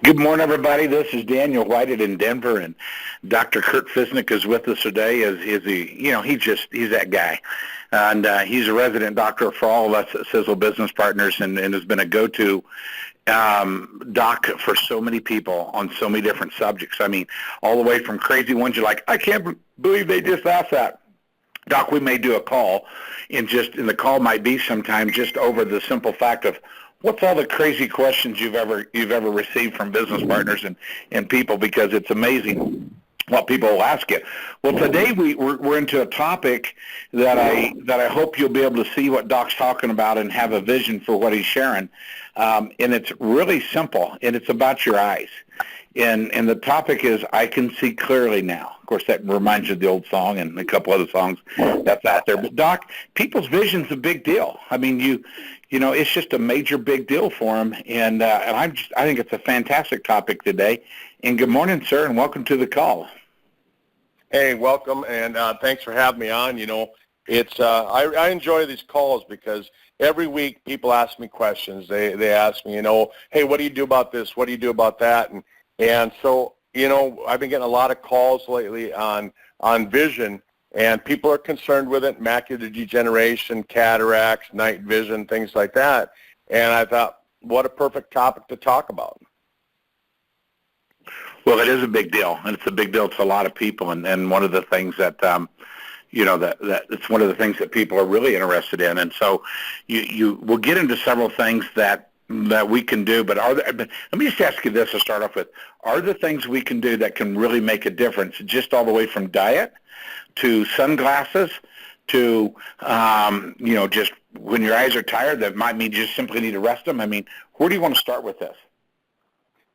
Good morning, everybody. This is Daniel Whited in Denver, and Dr. Kurt Fisnick is with us today. He's that guy, and he's a resident doctor for all of us at Sisel Business Partners, and has been a go-to doc for so many people on so many different subjects. I mean, all the way from crazy ones you're like, I can't believe they just asked that. Doc, we may do a call, and the call might be sometime just over the simple fact of what's all the crazy questions you've ever received from business partners and people, because it's amazing what people will ask you. Well, today we're into a topic that I hope you'll be able to see what Doc's talking about and have a vision for what he's sharing. And it's really simple, and it's about your eyes. And the topic is, I can see clearly now. Of course, that reminds you of the old song and a couple other songs that's out there. But Doc, people's vision's a big deal. I mean, you know, it's just a major big deal for them. And I think it's a fantastic topic today. And good morning, sir, and welcome to the call. Hey, welcome, and thanks for having me on. You know, it's I enjoy these calls because every week people ask me questions. They ask me, you know, hey, what do you do about this? What do you do about that? And so, you know, I've been getting a lot of calls lately on vision, and people are concerned with it, macular degeneration, cataracts, night vision, things like that. And I thought, what a perfect topic to talk about. Well, it is a big deal, and it's a big deal to a lot of people. And one of the things that, you know, that it's one of the things that people are really interested in. And so we'll get into several things that we can do, but let me just ask you this to start off with. Are there things we can do that can really make a difference, just all the way from diet to sunglasses to, you know, just when your eyes are tired, that might mean you just simply need to rest them? I mean, where do you want to start with this?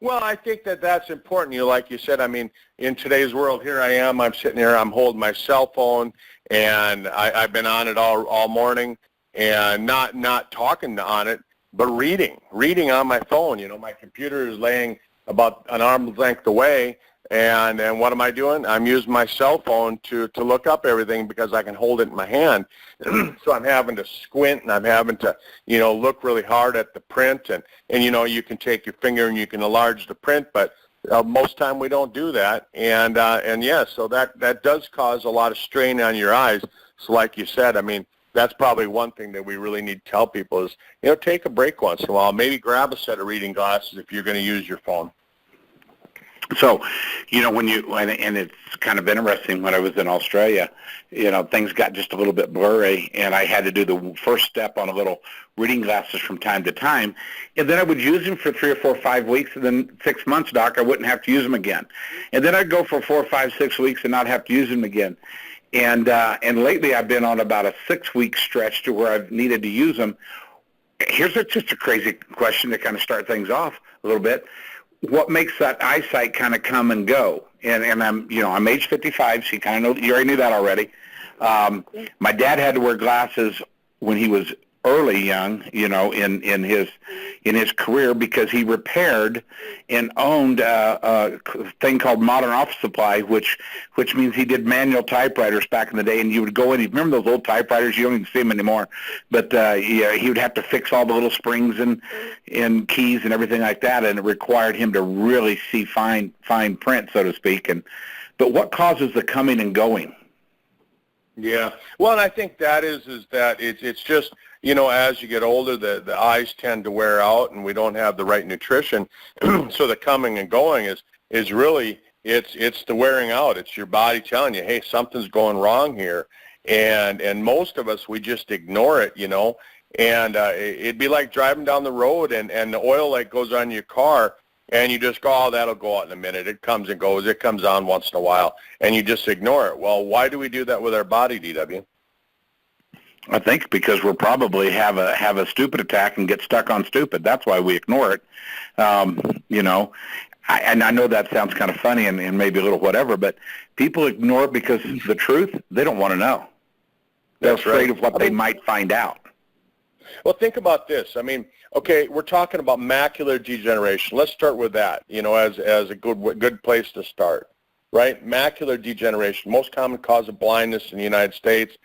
Well, I think that's important. You know, like you said, I mean, in today's world, here I am. I'm sitting here. I'm holding my cell phone, and I've been on it all morning, and not talking on it, but reading on my phone. You know, my computer is laying about an arm's length away, and what am I doing? I'm using my cell phone to look up everything because I can hold it in my hand. So I'm having to squint, and I'm having to, you know, look really hard at the print, and you know, you can take your finger and you can enlarge the print, but most time we don't do that, and yeah, so that does cause a lot of strain on your eyes. So like you said, I mean, that's probably one thing that we really need to tell people is, you know, take a break once in a while. Maybe grab a set of reading glasses if you're going to use your phone. So, you know, and it's kind of interesting, when I was in Australia, you know, things got just a little bit blurry, and I had to do the first step on a little reading glasses from time to time, and then I would use them for 3 or 4 or 5 weeks, and then 6 months, Doc, I wouldn't have to use them again. And then I'd go for 4, 5, 6 weeks and not have to use them again. And lately I've been on about a 6-week stretch to where I've needed to use them. Here's just a crazy question to kind of start things off a little bit. What makes that eyesight kind of come and go? And I'm age 55, so you already knew that already. My dad had to wear glasses when he was young, you know, in his career, because he repaired and owned a thing called Modern Office Supply, which means he did manual typewriters back in the day. And you would go in, you remember those old typewriters? You don't even see them anymore. But yeah, he would have to fix all the little springs and keys and everything like that, and it required him to really see fine print, so to speak. But what causes the coming and going? Yeah, well, and I think that is that it's just, you know, as you get older, the eyes tend to wear out, and we don't have the right nutrition. So the coming and going is really, it's the wearing out. It's your body telling you, hey, something's going wrong here, and most of us, we just ignore it, you know. And it'd be like driving down the road, and the oil light goes on your car, and you just go, oh, that'll go out in a minute. It comes and goes. It comes on once in a while, and you just ignore it. Well, why do we do that with our body, DW? I think because we'll probably have a stupid attack and get stuck on stupid. That's why we ignore it. You know, I know that sounds kind of funny and maybe a little whatever, but people ignore it because the truth, they don't want to know. They're afraid of what they might find out. Well, think about this. I mean, okay, we're talking about macular degeneration. Let's start with that, you know, as a good place to start, right? Macular degeneration, most common cause of blindness in the United States.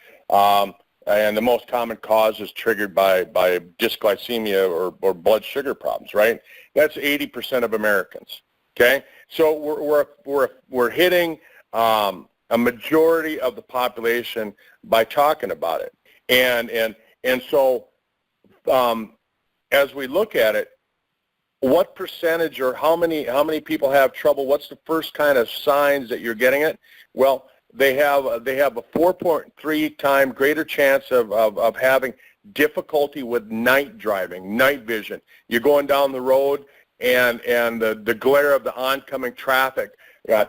and the most common cause is triggered by dysglycemia or blood sugar problems, right? That's 80% of Americans. Okay, so we're hitting a majority of the population by talking about it, and so as we look at it, what percentage or how many people have trouble? What's the first kind of signs that you're getting it? Well, they have a 4.3 time greater chance of having difficulty with night driving, night vision. You're going down the road, and the glare of the oncoming traffic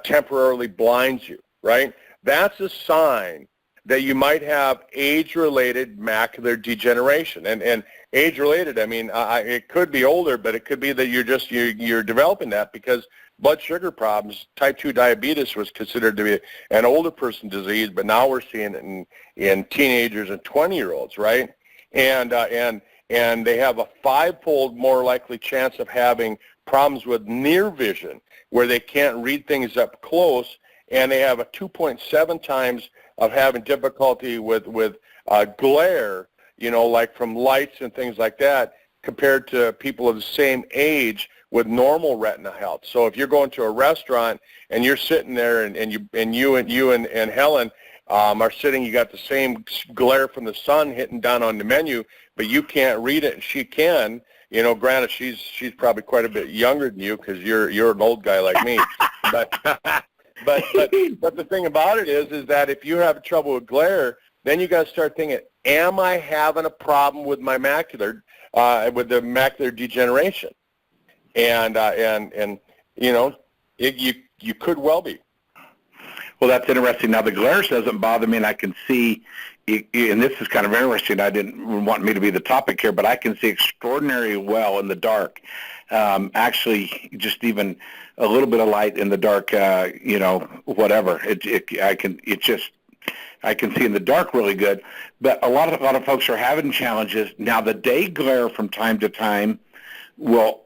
temporarily blinds you, right? That's a sign that you might have age-related macular degeneration. And age-related, I mean, it could be older, but it could be that you're developing that because blood sugar problems, type 2 diabetes was considered to be an older person disease, but now we're seeing it in teenagers and 20-year-olds, right? And they have a 5-fold more likely chance of having problems with near vision, where they can't read things up close, and they have a 2.7 times of having difficulty with glare, you know, like from lights and things like that, compared to people of the same age with normal retina health. So if you're going to a restaurant and you're sitting there and you and Helen are sitting, you got the same glare from the sun hitting down on the menu, but you can't read it and she can. You know, granted, she's probably quite a bit younger than you because you're an old guy like me. But the thing about it is that if you have trouble with glare, then you got to start thinking, am I having a problem with my macular, with the macular degeneration? And you know, you could well be. Well, that's interesting. Now, the glare doesn't bother me, and I can see, and this is kind of interesting. I didn't want me to be the topic here, but I can see extraordinarily well in the dark. Actually, just even a little bit of light in the dark, you know, whatever. I can see in the dark really good. But a lot of folks are having challenges now. The day glare from time to time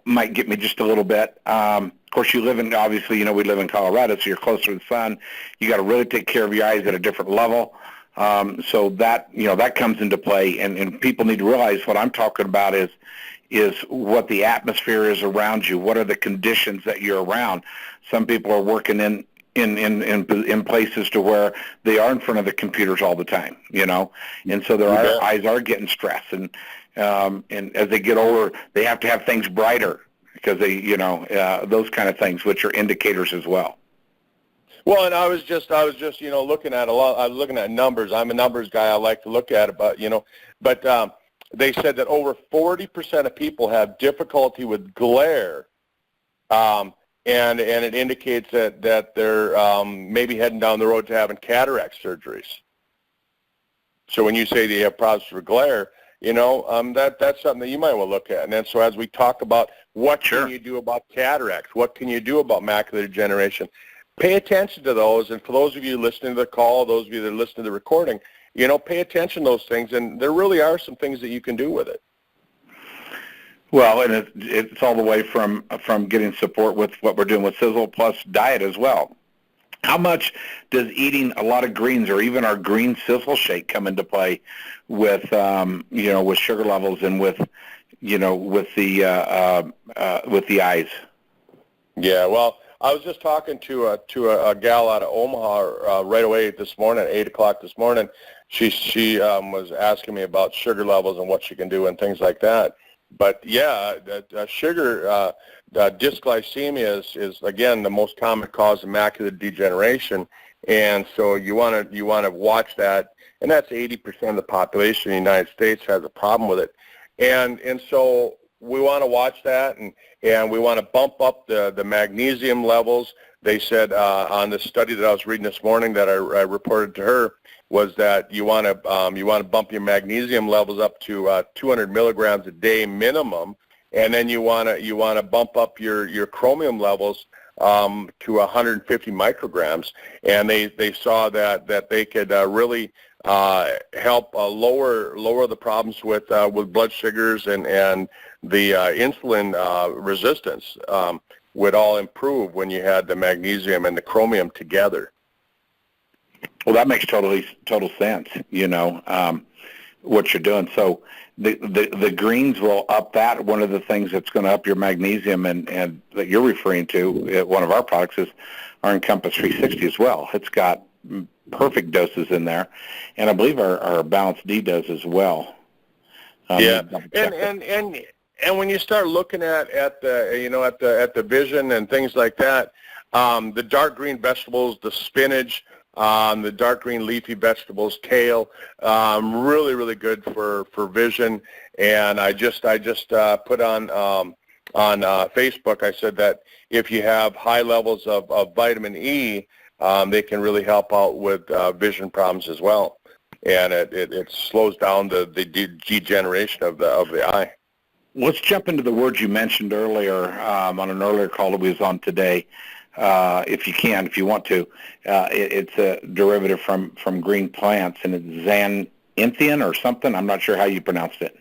might get me just a little bit. Of course, obviously, you know, we live in Colorado, so you're closer to the sun. You got to really take care of your eyes at a different level. So that, you know, that comes into play, and people need to realize what I'm talking about is what the atmosphere is around you. What are the conditions that you're around? Some people are working in places to where they are in front of the computers all the time, you know, and so their eyes are getting stressed, and as they get older, they have to have things brighter because they, you know, those kind of things, which are indicators as well. Well, and I was just, you know, looking at I was looking at numbers. I'm a numbers guy. I like to look at it, but they said that over 40% of people have difficulty with glare, and it indicates that they're maybe heading down the road to having cataract surgeries. So when you say they have problems with glare, you know, that's something that you might want to look at. And then so as we talk about what can you do about cataracts, what can you do about macular degeneration, pay attention to those. And for those of you listening to the call, those of you that are listening to the recording, you know, pay attention to those things. And there really are some things that you can do with it. Well, and it's all the way from getting support with what we're doing with Sisel plus diet as well. How much does eating a lot of greens or even our green Sisel shake come into play with you know, with sugar levels and with, you know, with the eyes? Yeah, well, I was just talking to a gal out of Omaha right away this morning at 8 o'clock this morning. She was asking me about sugar levels and what she can do and things like that. But yeah, sugar dysglycemia is again the most common cause of macular degeneration, and so you want to watch that. And that's 80% of the population in the United States has a problem with it, and so we want to watch that, and we want to bump up the magnesium levels. They said on the study that I was reading this morning that I reported to her was that you want to bump your magnesium levels up to 200 milligrams a day minimum, and then you want to bump up your chromium levels to 150 micrograms, and they saw that they could really help lower the problems with blood sugars and the insulin resistance would all improve when you had the magnesium and the chromium together. Well, that makes total sense, you know. what you're doing. So the greens will up that. One of the things that's going to up your magnesium and that you're referring to, one of our products is our Encompass 360 as well. It's got perfect doses in there, and I believe our Balance D does as well. Yeah, and when you start looking at the vision and things like that, the dark green vegetables, the spinach, the dark green leafy vegetables, kale, really good for vision. And I just put on Facebook, I said that if you have high levels of vitamin E, they can really help out with vision problems as well. And it slows down the degeneration of the eye. Let's jump into the words you mentioned earlier on an earlier call that we was on today. If you want to. It's a derivative from green plants, and it's xanthine or something. I'm not sure how you pronounced it.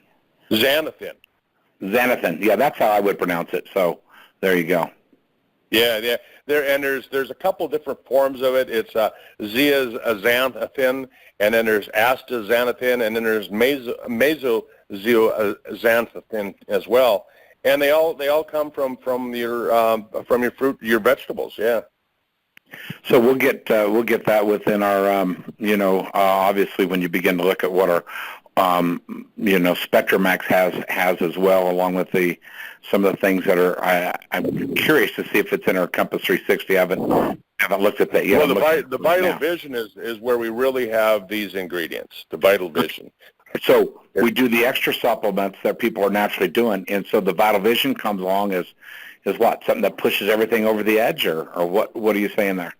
Xanthine. Xanthine. Yeah, that's how I would pronounce it. So there you go. Yeah. There's a couple different forms of it. It's zeaxanthin, and then there's astaxanthin, and then there's mesozeaxanthin as well. And they all come from your fruit, your vegetables. Yeah. So we'll get that within our obviously when you begin to look at what our SpectraMax has as well, along with some of the things that are. I'm curious to see if it's in our Compass 360. I haven't looked at that yet. Well, the Vital Vision is where we really have these ingredients. The Vital Vision. So we do the extra supplements that people are naturally doing, and so the Vital Vision comes along as what? Something that pushes everything over the edge, or what? What are you saying there?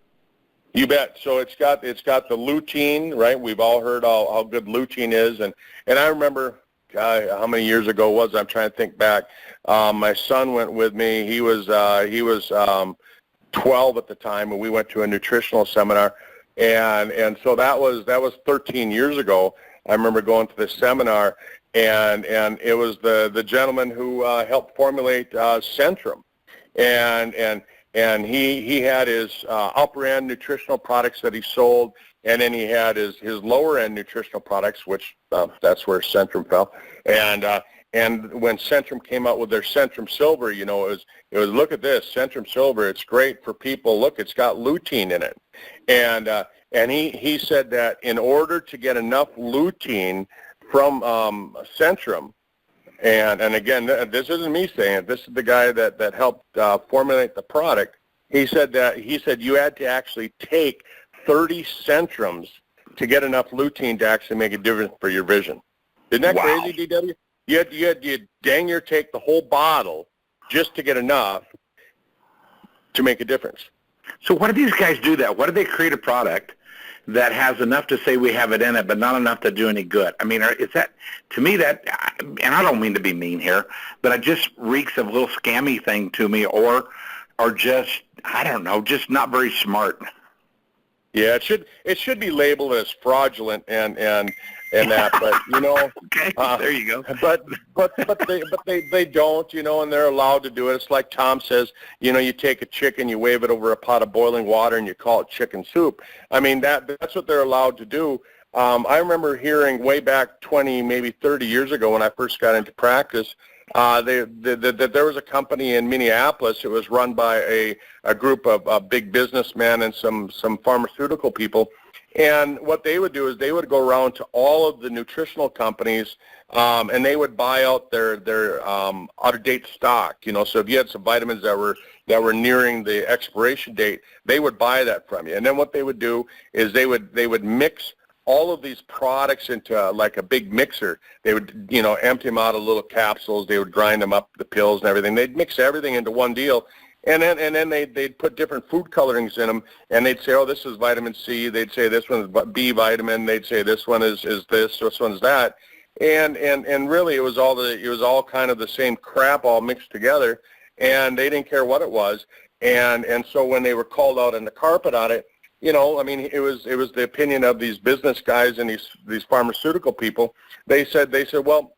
You bet. So it's got the lutein, right? We've all heard how good lutein is, and I remember, how many years ago was it? I'm trying to think back. My son went with me. He was 12 at the time, and we went to a nutritional seminar, and so that was 13 years ago. I remember going to this seminar, and it was the gentleman who helped formulate Centrum, and he had his upper end nutritional products that he sold, and then he had his lower end nutritional products, which that's where Centrum fell. And when Centrum came out with their Centrum Silver, it was look at this Centrum Silver. It's great for people. Look, it's got lutein in it, and he said that in order to get enough lutein from Centrum, and again, this isn't me saying it. This is the guy that helped formulate the product. He said you had to actually take 30 Centrums to get enough lutein to actually make a difference for your vision. Isn't that crazy, DW? You dang near take the whole bottle just to get enough to make a difference. So why do these guys do that? Why do they create a product that has enough to say we have it in it, but not enough to do any good? I mean, is that, to me, that, and I don't mean to be mean here, but it just reeks of a little scammy thing to me, or just, I don't know, just not very smart. Yeah, it should be labeled as fraudulent and that, but okay, there you go. But they don't, and they're allowed to do it. It's like Tom says, you take a chicken, you wave it over a pot of boiling water, and you call it chicken soup. I mean, that's what they're allowed to do. I remember hearing way back 20, maybe 30 years ago when I first got into practice, that there was a company in Minneapolis. It was run by a group of big businessmen and some pharmaceutical people. And what they would do is they would go around to all of the nutritional companies, and they would buy out their out-of-date stock. So if you had some vitamins that were nearing the expiration date, they would buy that from you. And then what they would do is they would mix all of these products into like a big mixer. They would empty them out of little capsules. They would grind them up, the pills and everything. They'd mix everything into one deal. And then they'd put different food colorings in them, and they'd say, oh, this is vitamin C. They'd say this one is B vitamin. They'd say this one is this one's that. And really it was all kind of the same crap all mixed together, and they didn't care what it was. And so when they were called out on the carpet on it, I mean, it was the opinion of these business guys and these pharmaceutical people. They said, well,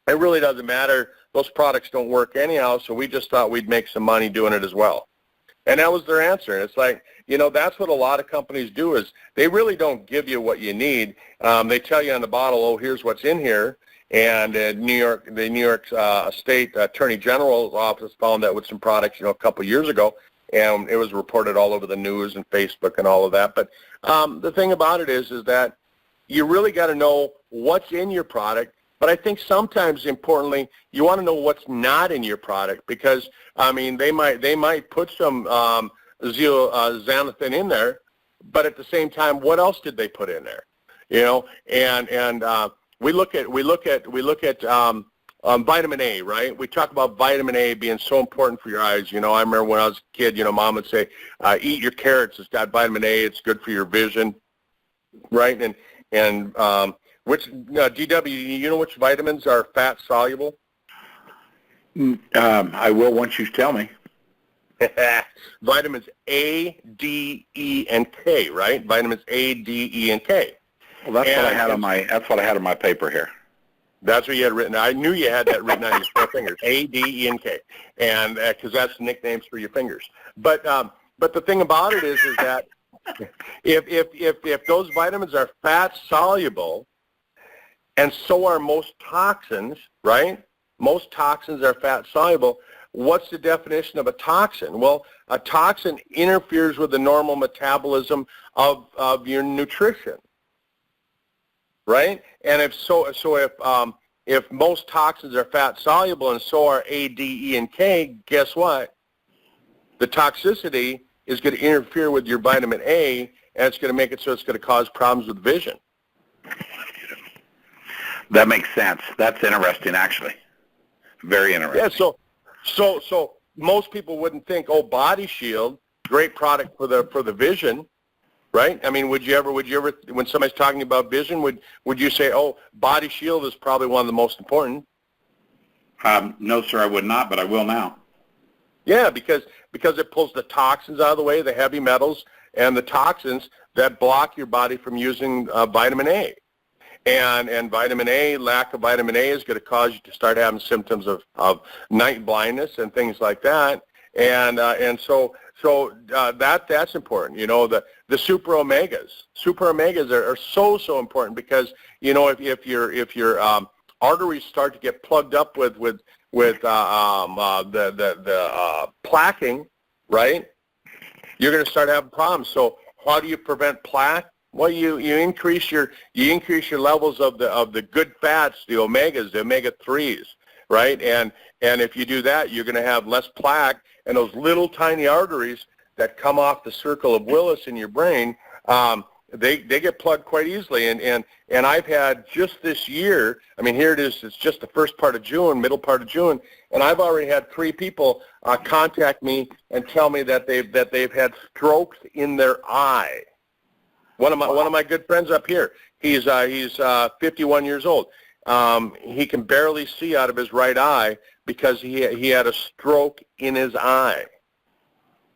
it really doesn't matter. Those products don't work anyhow, so we just thought we'd make some money doing it as well. And that was their answer. And it's like, that's what a lot of companies do is they really don't give you what you need. They tell you on the bottle, oh, here's what's in here. And the New York State Attorney General's office found that with some products, a couple years ago, and it was reported all over the news and Facebook and all of that. But the thing about it is that you really got to know what's in your product. But I think sometimes, importantly, you want to know what's not in your product because, they might put some zeaxanthin in there, but at the same time, what else did they put in there? We look at vitamin A, right? We talk about vitamin A being so important for your eyes. I remember when I was a kid, Mom would say, eat your carrots. It's got vitamin A. It's good for your vision, right? And which DW, which vitamins are fat soluble? I will once you tell me. Vitamins A, D, E, and K, right? Vitamins A, D, E, and K. Well, that's what I had on my paper here. That's what you had written. I knew you had that written on your 4 fingers. A, D, E, and K, and because that's nicknames for your fingers. But the thing about it is that if those vitamins are fat soluble, and so are most toxins, right? Most toxins are fat soluble. What's the definition of a toxin? Well, a toxin interferes with the normal metabolism of your nutrition, right? And if most toxins are fat soluble and so are A, D, E, and K, guess what? The toxicity is going to interfere with your vitamin A, and it's going to make it so it's going to cause problems with vision. That makes sense. That's interesting, actually. Very interesting. Yeah. So most people wouldn't think, oh, Body Shield, great product for the vision, right? Would you ever, when somebody's talking about vision, would you say, oh, Body Shield is probably one of the most important? No, sir, I would not, but I will now. Yeah, because it pulls the toxins out of the way, the heavy metals, and the toxins that block your body from using vitamin A. And vitamin A, lack of vitamin A is going to cause you to start having symptoms of night blindness and things like that. And so that's important. The super omegas. Super omegas are so important because if your arteries start to get plugged up with the plaquing, right? You're going to start having problems. So how do you prevent plaque? Well, you increase your levels of the good fats, the omegas, the omega-3s, right? And if you do that, you're going to have less plaque, and those little tiny arteries that come off the circle of Willis in your brain, they get plugged quite easily. And I've had just this year, here it is, it's just the first part of June, middle part of June, and I've already had 3 people contact me and tell me that they've had strokes in their eye. One of my good friends up here, he's 51 years old. He can barely see out of his right eye because he had a stroke in his eye.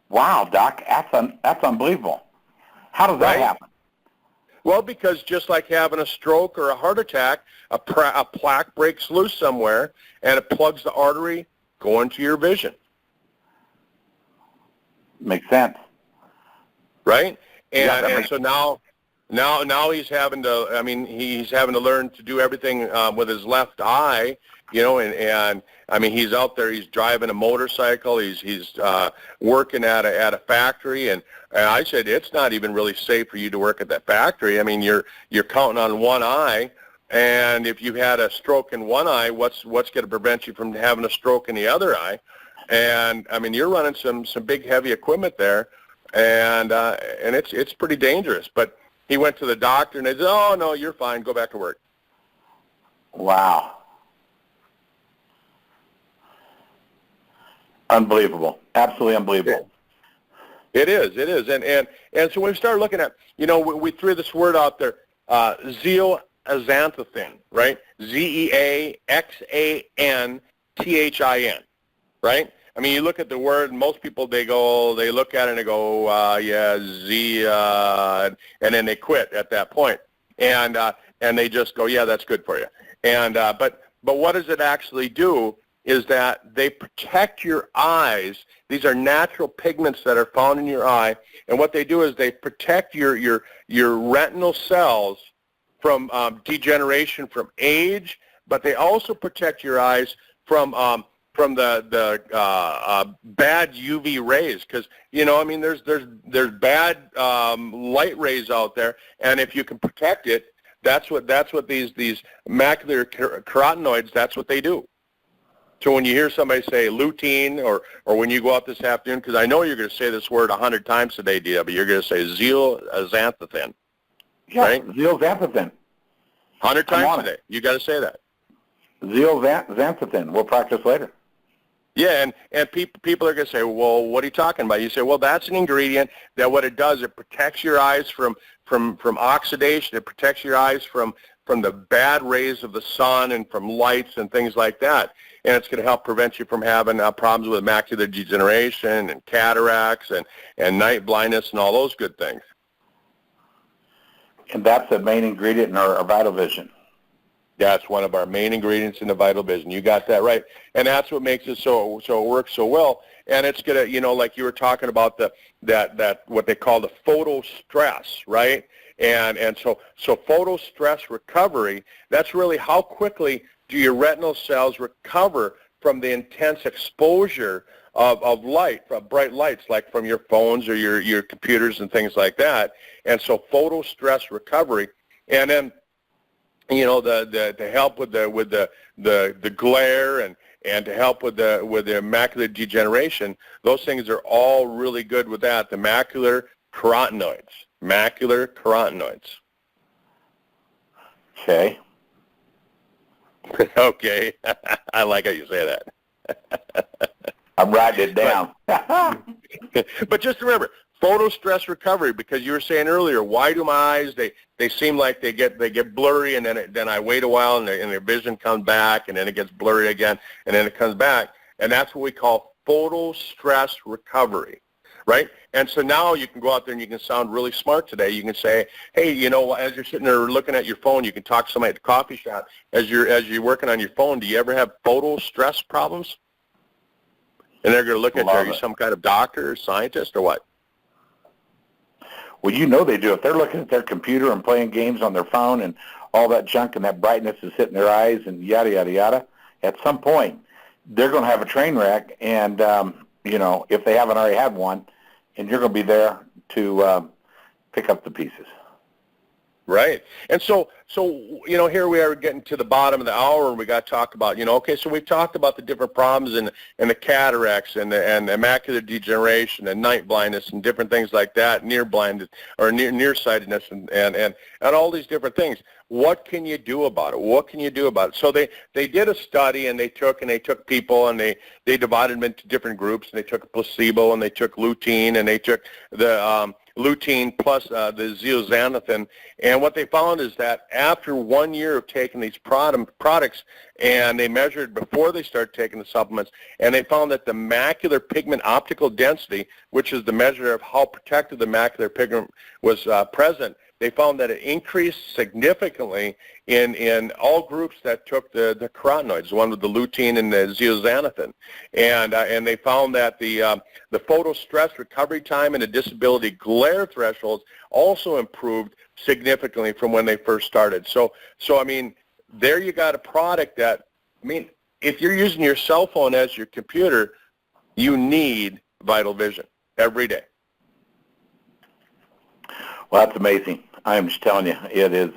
Wow, Doc, that's unbelievable. How does that happen? Well, because just like having a stroke or a heart attack, a plaque breaks loose somewhere and it plugs the artery going to your vision. Makes sense. Right? And so now he's having to, he's having to learn to do everything with his left eye, and he's out there, he's driving a motorcycle, he's working at a factory, and I said, it's not even really safe for you to work at that factory. You're counting on one eye, and if you had a stroke in one eye, what's going to prevent you from having a stroke in the other eye? And you're running some big heavy equipment there. And it's pretty dangerous. But he went to the doctor, and they said, oh, no, you're fine. Go back to work. Wow. Unbelievable. Absolutely unbelievable. It is. And so when we started looking at, we threw this word out there, zeaxanthin, right? Zeaxanthin, right? You look at the word, and most people, they look at it and they go, and then they quit at that point. And they just go, yeah, that's good for you. And but what does it actually do? is that they protect your eyes. These are natural pigments that are found in your eye, and what they do is they protect your retinal cells from degeneration from age, but they also protect your eyes from the bad UV rays, because there's bad light rays out there, and if you can protect it, that's what these macular carotenoids, that's what they do. So when you hear somebody say lutein, or when you go out this afternoon, because I know you're going to say this word 100 times today, but you're going to say zeaxanthin. Yeah, right? zeaxanthin. 100 times today. You got to say that. Zeaxanthin. We'll practice later. Yeah, and people are going to say, well, what are you talking about? You say, well, that's an ingredient that what it does, it protects your eyes from oxidation. It protects your eyes from the bad rays of the sun and from lights and things like that. And it's going to help prevent you from having problems with macular degeneration and cataracts and night blindness and all those good things. And that's the main ingredient in our Vital Vision. That's one of our main ingredients in the Vital Vision. You got that right. And that's what makes it so it works so well. And it's going to, like you were talking about that what they call the photo stress, right? And so photo stress recovery, that's really how quickly do your retinal cells recover from the intense exposure of light, from bright lights, like from your phones or your computers and things like that. And so photo stress recovery, and then to help with the glare and to help with the macular degeneration, those things are all really good with that. The macular carotenoids. Okay. Okay. I like how you say that. I'm writing it down. But just remember, photo stress recovery, because you were saying earlier, why do my eyes, they seem like they get blurry, and then I wait a while and their vision comes back, and then it gets blurry again, and then it comes back. And that's what we call photo stress recovery, right? And so now you can go out there and you can sound really smart today. You can say, hey, as you're sitting there looking at your phone, you can talk to somebody at the coffee shop. As you're working on your phone, do you ever have photo stress problems? And they're going to look at you, are you some kind of doctor or scientist or what? Well, they do. If they're looking at their computer and playing games on their phone and all that junk and that brightness is hitting their eyes and yada, yada, yada, at some point they're going to have a train wreck, and, if they haven't already had one, and you're going to be there to pick up the pieces. Right. And so here we are getting to the bottom of the hour, and we got to talk about, so we've talked about the different problems and the cataracts and the macular degeneration and night blindness and different things like that, nearblindness or nearsightedness and all these different things. What can you do about it? So they did a study, and they took people and they divided them into different groups, and they took a placebo, and they took lutein, and they took the lutein plus the zeaxanthin, and what they found is that after 1 year of taking these products, and they measured before they started taking the supplements, and they found that the macular pigment optical density, which is the measure of how protected the macular pigment was present, they found that it increased significantly in all groups that took the carotenoids, the one with the lutein and the zeaxanthin, and they found that the photo stress recovery time and the disability glare thresholds also improved significantly from when they first started. So I mean, there you got a product that, if you're using your cell phone as your computer, you need Vital Vision every day. Well, that's amazing. I'm just telling you, it is.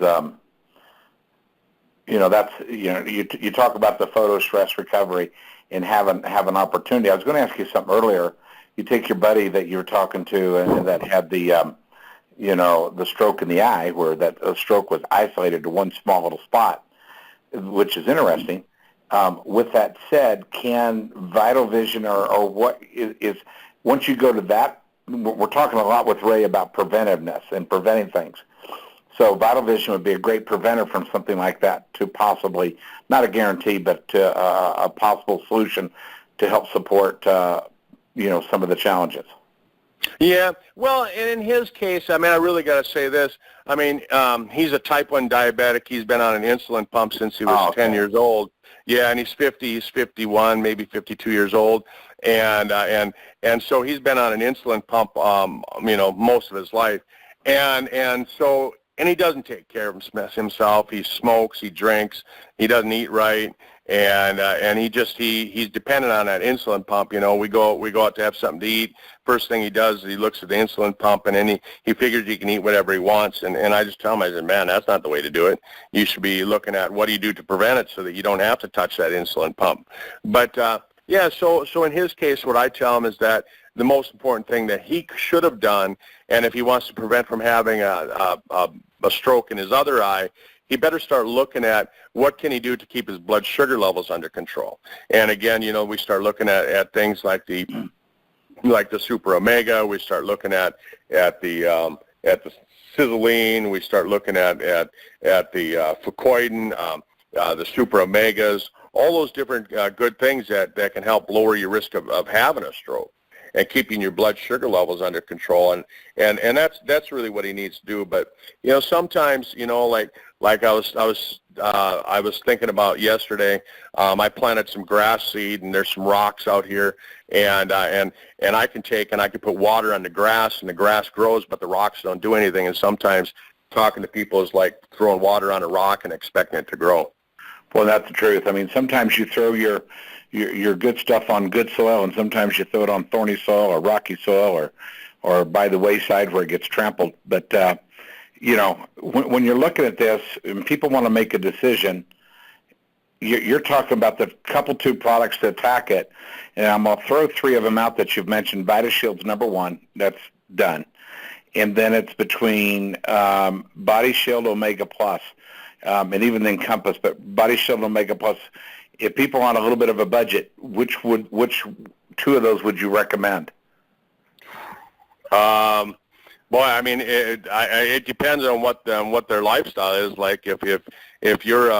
You talk about the photo stress recovery and have an opportunity. I was going to ask you something earlier. You take your buddy that you were talking to and that had the stroke in the eye, where that stroke was isolated to one small little spot, which is interesting. With that said, can Vital Vision or what is once you go to that, we're talking a lot with Ray about preventiveness and preventing things. So Vital Vision would be a great preventer from something like that, to possibly, not a guarantee, but a possible solution to help support, some of the challenges. Yeah, well, and in his case, I really got to say this. He's a type 1 diabetic. He's been on an insulin pump since he was 10 years old. Yeah, and he's 50, he's 51, maybe 52 years old, and so he's been on an insulin pump, most of his life, and he doesn't take care of himself. He smokes, he drinks, he doesn't eat right, and he's dependent on that insulin pump. We go out to have something to eat. First thing he does is he looks at the insulin pump, and then he figures he can eat whatever he wants. And I just tell him, I said, man, that's not the way to do it. You should be looking at what do you do to prevent it so that you don't have to touch that insulin pump. But so in his case, what I tell him is that the most important thing that he should have done, and if he wants to prevent from having a stroke in his other eye, he better start looking at what can he do to keep his blood sugar levels under control. And again, we start looking at things like the super omega. We start looking at the Siseline. We start looking at the fucoidin, the super omegas, all those different good things that can help lower your risk of having a stroke and keeping your blood sugar levels under control. And that's really what he needs to do. But sometimes like I was thinking about yesterday. I planted some grass seed, and there's some rocks out here, and I can put water on the grass, and the grass grows, but the rocks don't do anything. And sometimes talking to people is like throwing water on a rock and expecting it to grow. Well, that's the truth. I mean, sometimes you throw your good stuff on good soil, and sometimes you throw it on thorny soil or rocky soil or by the wayside where it gets trampled. But when you're looking at this and people want to make a decision, you're talking about the two products to attack it, and I'm going to throw three of them out that you've mentioned. VitaShield's number one. That's done. And then it's between Body Shield Omega Plus, and even the Encompass, but Body Shield Omega Plus. If people are on a little bit of a budget, which two of those would you recommend? Boy, I mean, it depends on what their lifestyle is. Like if you're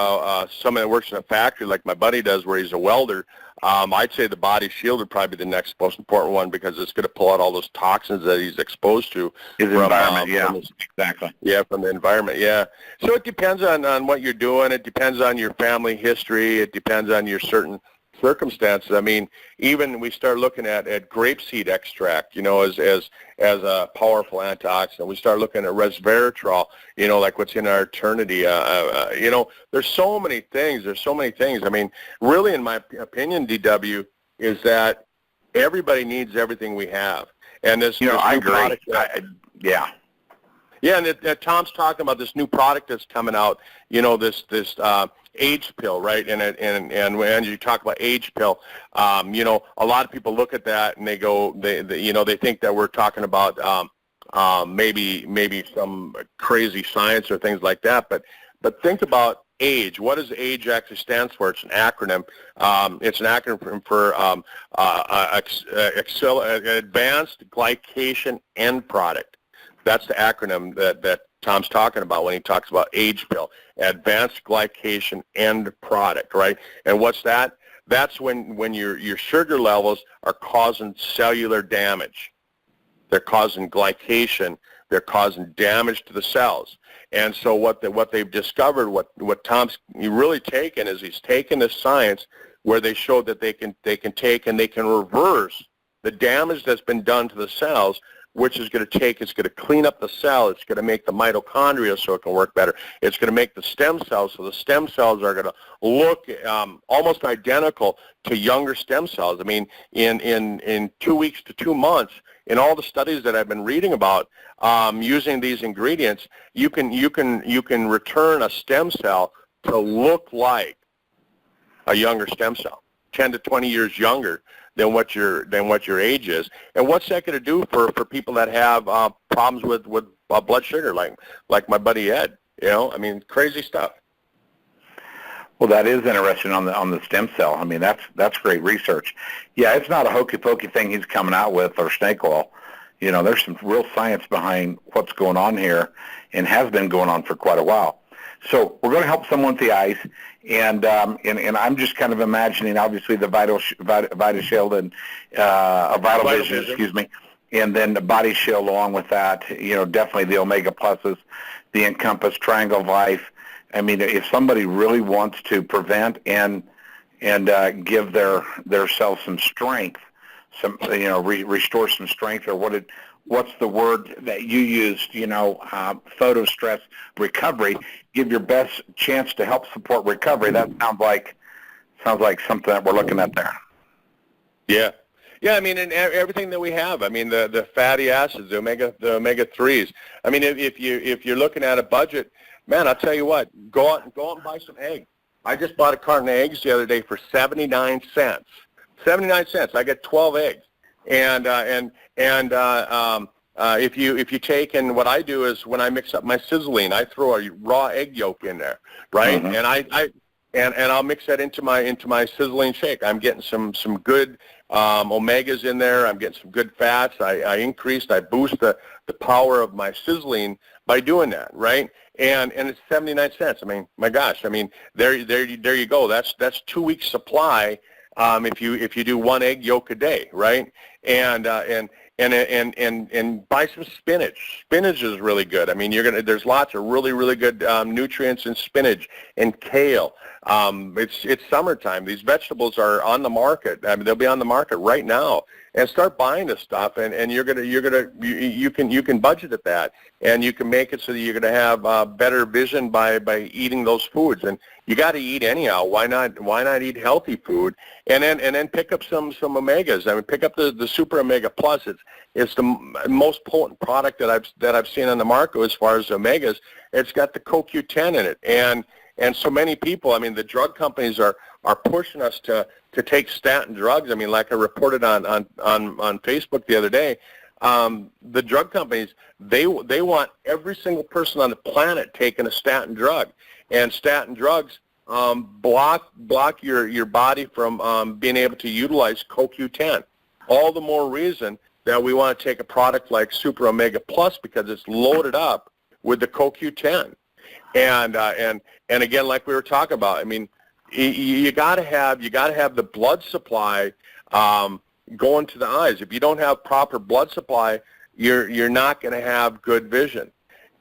someone that works in a factory like my buddy does, where he's a welder, I'd say the Body Shield would probably be the next most important one, because it's going to pull out all those toxins that he's exposed to. His environment, exactly. Yeah, from the environment, yeah. So it depends on what you're doing. It depends on your family history. It depends on your certain circumstances. I mean, even we start looking at grapeseed extract, as a powerful antioxidant. We start looking at resveratrol, like what's in our Eternity. There's so many things. I mean, really, in my opinion, DW, is that everybody needs everything we have. And this I new agree. Product Yeah. Yeah, and Tom's talking about this new product that's coming out, this age pill, right? And when you talk about age pill, a lot of people look at that and they go, they think that we're talking about maybe some crazy science or things like that. But think about age. What does age actually stand for? It's an acronym. It's an acronym for Advanced Glycation End Product. That's the acronym that Tom's talking about when he talks about age pill, advanced glycation end product, right? And what's that? That's when your sugar levels are causing cellular damage. They're causing glycation. They're causing damage to the cells. And so what they've discovered, what Tom's really taken is he's taken this science where they showed that they can take and they can reverse the damage that's been done to the cells, which is going to clean up the cell. It's going to make the mitochondria so it can work better. It's going to make the stem cells, so the stem cells are going to look almost identical to younger stem cells. I mean, in 2 weeks to 2 months, in all the studies that I've been reading about, using these ingredients, you can return a stem cell to look like a younger stem cell, 10 to 20 years younger than what your age is. And what's that going to do for people that have problems with blood sugar, like my buddy Ed? I mean, crazy stuff. Well, that is interesting on the stem cell. I mean, that's great research. Yeah, it's not a hokey pokey thing he's coming out with, or snake oil. There's some real science behind what's going on here, and has been going on for quite a while. So we're going to help someone with the eyes, and I'm just kind of imagining, obviously, the VitaShield and Vital Vision, excuse me, and then the Body Shield along with that. Definitely the Omega Pluses, the Encompass, Triangle of Life. I mean, if somebody really wants to prevent and and give their cells some strength, restore some strength, or what's the word that you used? Photo stress recovery. Give your best chance to help support recovery. That sounds like something that we're looking at there. Yeah. Yeah, I mean, and everything that we have. I mean, the fatty acids, the omega 3s. I mean, if you're looking at a budget, man, I'll tell you what, go out and buy some eggs. I just bought a carton of eggs the other day for 79 cents. 79 cents. I get 12 eggs. And if you take, and what I do is when I mix up my sizzling, I throw a raw egg yolk in there, right? Mm-hmm. And I'll mix that into my sizzling shake. I'm getting some good omegas in there. I'm getting some good fats. I boost the power of my sizzling by doing that, right? And it's 79 cents. I mean, my gosh. I mean, there you go. That's 2 weeks supply if you do one egg yolk a day, right? And buy some spinach. Spinach is really good. I mean, there's lots of really good nutrients in spinach and kale. It's summertime. These vegetables are on the market. I mean, they'll be on the market right now. And start buying this stuff, and you can budget at that, and you can make it so that you're going to have better vision by eating those foods. And you got to eat anyhow. Why not eat healthy food? And then pick up some omegas. I mean, pick up the Super Omega Plus. It's the most potent product that I've seen on the market as far as omegas. It's got the CoQ10 in it, and so many people. I mean, the drug companies are pushing us to take statin drugs. I mean, like I reported on Facebook the other day, the drug companies, they want every single person on the planet taking a statin drug, and statin drugs block your body from being able to utilize CoQ10. All the more reason that we want to take a product like Super Omega Plus, because it's loaded up with the CoQ10. And again, like we were talking about, I mean, you got to have the blood supply going to the eyes. If you don't have proper blood supply, you're not going to have good vision.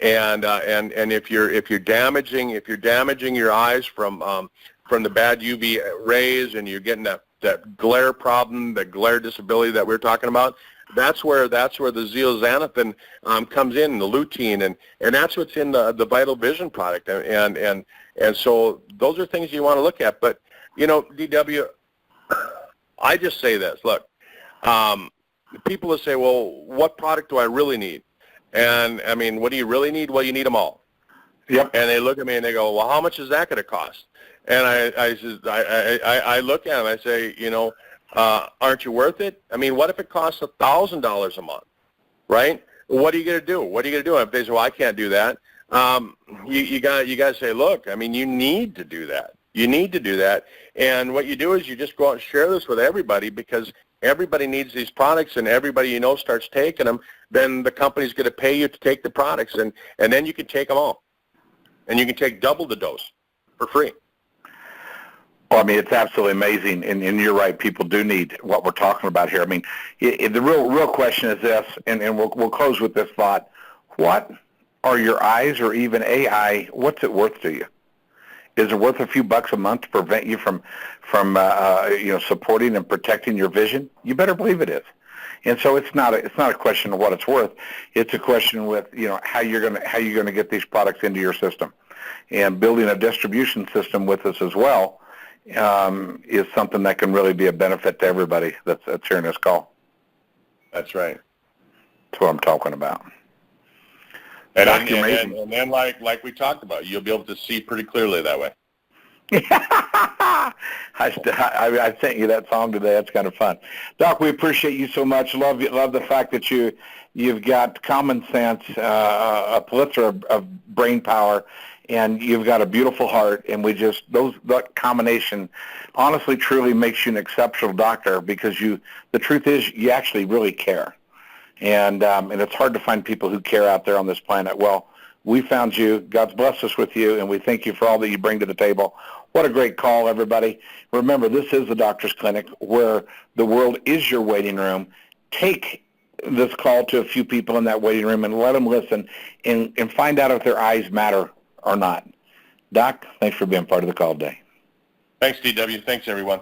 And if you're damaging your eyes from the bad UV rays, and you're getting that glare problem, the glare disability that we were talking about, that's where the zeaxanthin comes in, the lutein, and that's what's in the Vital Vision product, and so those are things you want to look at. But DW, I just say this: look, people will say, well, what product do I really need? And I mean, what do you really need? Well, you need them all. Yep. And they look at me and they go, well, how much is that going to cost? And I look at them, I say, aren't you worth it? I mean, what if it costs $1,000 a month, right? What are you going to do? What are you going to do? If they say, well, I can't do that, you got to say, look, I mean, you need to do that. You need to do that. And what you do is you just go out and share this with everybody, because everybody needs these products, and everybody starts taking them. Then the company's going to pay you to take the products, and then you can take them all. And you can take double the dose for free. Well, I mean, it's absolutely amazing, and you're right. People do need what we're talking about here. I mean, the real question is this, and we'll close with this thought: what are your eyes, or even AI? What's it worth to you? Is it worth a few bucks a month to prevent you from supporting and protecting your vision? You better believe it is. And so it's not a question of what it's worth. It's a question with how you're gonna get these products into your system, and building a distribution system with us as well. Is something that can really be a benefit to everybody that's hearing this call. That's right. That's what I'm talking about. And then like we talked about, you'll be able to see pretty clearly that way. I sent you that song today. That's kind of fun. Doc, we appreciate you so much. Love the fact that you've got common sense, a plethora of brain power, and you've got a beautiful heart, and that combination honestly truly makes you an exceptional doctor, because the truth is you actually really care. And it's hard to find people who care out there on this planet. Well, we found you. God's blessed us with you, and we thank you for all that you bring to the table. What a great call, everybody. Remember, this is the Doctor's Clinic, where the world is your waiting room. Take this call to a few people in that waiting room and let them listen and find out if their eyes matter or not. Doc, thanks for being part of the call today. Thanks, DW. Thanks, everyone.